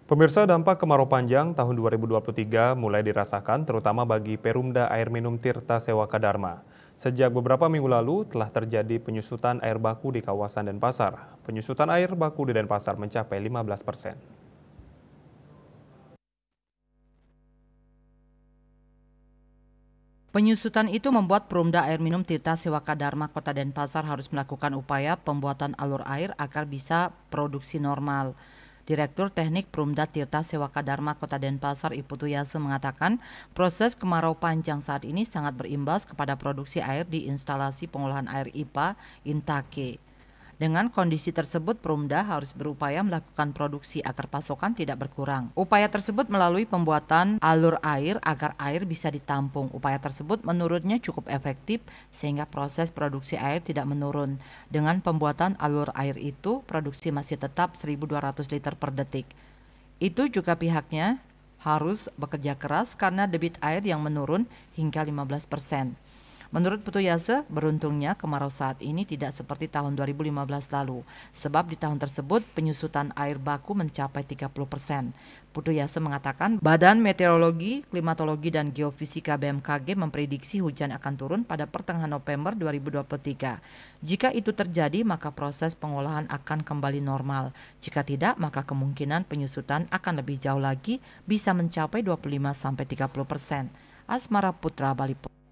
Pemirsa, dampak kemarau panjang tahun 2023 mulai dirasakan terutama bagi Perumda Air Minum Tirta Sewaka Dharma. Sejak beberapa minggu lalu telah terjadi penyusutan air baku di kawasan Denpasar. Penyusutan air baku di Denpasar mencapai 15%. Penyusutan itu membuat Perumda Air Minum Tirta Sewaka Dharma Kota Denpasar harus melakukan upaya pembuatan alur air agar bisa produksi normal. Direktur Teknik Perumda Tirta Sewaka Dharma Kota Denpasar Iputu Yase mengatakan proses kemarau panjang saat ini sangat berimbas kepada produksi air di instalasi pengolahan air IPA Intake. Dengan kondisi tersebut, Perumda harus berupaya melakukan produksi agar pasokan tidak berkurang. Upaya tersebut melalui pembuatan alur air agar air bisa ditampung. Upaya tersebut menurutnya cukup efektif sehingga proses produksi air tidak menurun. Dengan pembuatan alur air itu, produksi masih tetap 1.200 liter per detik. Itu juga pihaknya harus bekerja keras karena debit air yang menurun hingga 15%. Menurut Putu Yase, beruntungnya kemarau saat ini tidak seperti tahun 2015 lalu, sebab di tahun tersebut penyusutan air baku mencapai 30%. Putu Yase mengatakan Badan Meteorologi, Klimatologi, dan Geofisika BMKG memprediksi hujan akan turun pada pertengahan November 2023. Jika itu terjadi, maka proses pengolahan akan kembali normal. Jika tidak, maka kemungkinan penyusutan akan lebih jauh lagi, bisa mencapai 25-30%. Asmara Putra, Bali.